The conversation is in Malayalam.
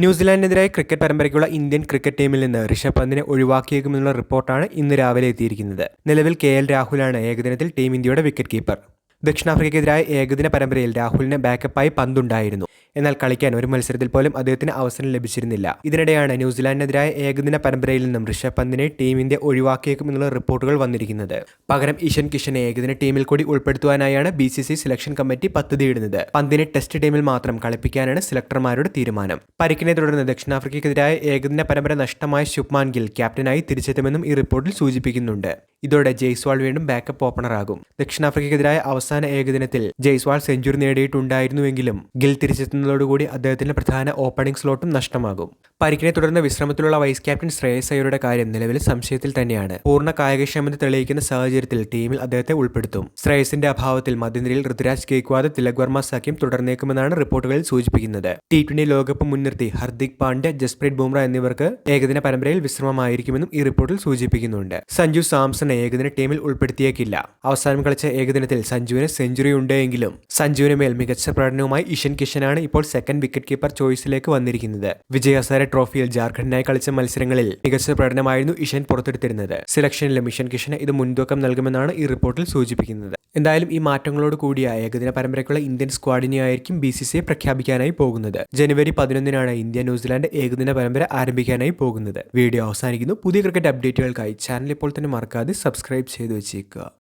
ന്യൂസിലാൻഡിനെതിരായ ക്രിക്കറ്റ് പരമ്പരയ്ക്കുള്ള ഇന്ത്യൻ ക്രിക്കറ്റ് ടീമിൽ നിന്ന് ഋഷഭ് പന്തിനെ ഒഴിവാക്കിയേക്കുമെന്നുള്ള റിപ്പോർട്ടാണ് ഇന്ന് രാവിലെ എത്തിയിരിക്കുന്നത്. നിലവിൽ KL രാഹുലാണ് ഏകദിനത്തിൽ ടീം ഇന്ത്യയുടെ വിക്കറ്റ് കീപ്പർ. ദക്ഷിണാഫ്രിക്കയ്ക്കെതിരായ ഏകദിന പരമ്പരയിൽ രാഹുലിന് ബാക്കപ്പായി പന്തുണ്ടായിരുന്നു. എന്നാൽ കളിക്കാൻ ഒരു മത്സരത്തിൽ പോലും അദ്ദേഹത്തിന് അവസരം ലഭിച്ചിരുന്നില്ല. ഇതിനിടെയാണ് ന്യൂസിലാൻഡിനെതിരായ ഏകദിന പരമ്പരയിൽ നിന്നും ഋഷഭ് പന്തിനെ ടീം ഇന്ത്യ ഒഴിവാക്കിയേക്കുമെന്നുള്ള റിപ്പോർട്ടുകൾ വന്നിരിക്കുന്നത്. പകരം ഇഷൻ കിഷനെ ഏകദിന ടീമിൽ കൂടി ഉൾപ്പെടുത്തുവാനായാണ് BCCI സെലക്ഷൻ കമ്മിറ്റി പദ്ധതിയിടുന്നത്. പന്തിനെ ടെസ്റ്റ് ടീമിൽ മാത്രം കളിപ്പിക്കാനാണ് സെലക്ടർമാരുടെ തീരുമാനം. പരിക്കിനെ തുടർന്ന് ദക്ഷിണാഫ്രിക്കയ്ക്കെതിരായ ഏകദിന പരമ്പര നഷ്ടമായ ശുഭ്മാൻ ഗിൽ ക്യാപ്റ്റനായി തിരിച്ചെത്തുമെന്നും ഈ റിപ്പോർട്ടിൽ സൂചിപ്പിക്കുന്നുണ്ട്. ഇതോടെ ജയ്സ്വാൾ വീണ്ടും ബാക്കപ്പ് ഓപ്പണറാകും. ദക്ഷിണാഫ്രിക്കയ്ക്കെതിരായ അവസാന ഏകദിനത്തിൽ ജയ്സ്വാൾ സെഞ്ചുറി നേടിയിട്ടുണ്ടായിരുന്നുവെങ്കിലും ഗിൽ തിരിച്ചെത്തുന്നതോടുകൂടി അദ്ദേഹത്തിന്റെ പ്രധാന ഓപ്പണിംഗ് സ്ലോട്ടും നഷ്ടമാകും. പരിക്കിനെ തുടർന്ന് വിശ്രമത്തിലുള്ള വൈസ് ക്യാപ്റ്റൻ ശ്രേയസ് അയ്യരുടെ കാര്യം നിലവിൽ സംശയത്തിൽ തന്നെയാണ്. പൂർണ്ണ കായികക്ഷമത തെളിയിക്കുന്ന സാഹചര്യത്തിൽ ടീമിൽ അദ്ദേഹത്തെ ഉൾപ്പെടുത്തും. ശ്രേയസിന്റെ അഭാവത്തിൽ മധ്യനിരയിൽ ഋതുരാജ് ഗെയ്ക്വാദ്, തിലക് വർമ്മ സഖ്യം തുടർന്നേക്കുമെന്നാണ് റിപ്പോർട്ടുകളിൽ സൂചിപ്പിക്കുന്നത്. T20 ലോകകപ്പ് മുൻനിർത്തി ഹർദിക് പാണ്ഡ്യ, ജസ്പ്രീത് ബുംറ എന്നിവർക്ക് ഏകദിന പരമ്പരയിൽ വിശ്രമമായിരിക്കുമെന്നും ഈ റിപ്പോർട്ടിൽ സൂചിപ്പിക്കുന്നുണ്ട്. സഞ്ജു സാംസണെ ഏകദിന ടീമിൽ ഉൾപ്പെടുത്തിയേക്കില്ല. അവസാനം കളിച്ച ഏകദിനത്തിൽ സഞ്ജുവിന് സെഞ്ചുറി ഉണ്ടെങ്കിലും സഞ്ജുവിന് മേൽ മികച്ച പ്രകടനവുമായി ഇഷൻ കിഷനാണ് ഇപ്പോൾ സെക്കൻഡ് വിക്കറ്റ് കീപ്പർ ചോയ്സിലേക്ക് വന്നിരിക്കുന്നത്. വിജയ് ഹസാരെ ട്രോഫിയിൽ ജാർഖണ്ഡിനായി കളിച്ച മത്സരങ്ങളിൽ മികച്ച പ്രകടനമായിരുന്നു ഇഷൻ പുറത്തെടുത്തിരുന്നത്. സെലക്ഷനിലും ഇഷൻ കിഷന് ഇത് മുൻതൂക്കം നൽകുമെന്നാണ് ഈ റിപ്പോർട്ടിൽ സൂചിപ്പിക്കുന്നത്. എന്തായാലും ഈ മാറ്റങ്ങളോട് കൂടിയ ഏകദിന പരമ്പരയ്ക്കുള്ള ഇന്ത്യൻ സ്ക്വാഡിനെയായിരിക്കും BCCI പ്രഖ്യാപിക്കാനായി പോകുന്നത്. ജനുവരി 11-നാണ് ഇന്ത്യ ന്യൂസിലാൻഡ് ഏകദിന പരമ്പര ആരംഭിക്കാനായി പോകുന്നത്. വീഡിയോ അവസാനിക്കുന്നു. പുതിയ ക്രിക്കറ്റ് അപ്ഡേറ്റുകൾക്കായി ചാനൽ ഇപ്പോൾ തന്നെ മറക്കാതെ സബ്സ്ക്രൈബ് ചെയ്തു വെച്ചേക്കുക.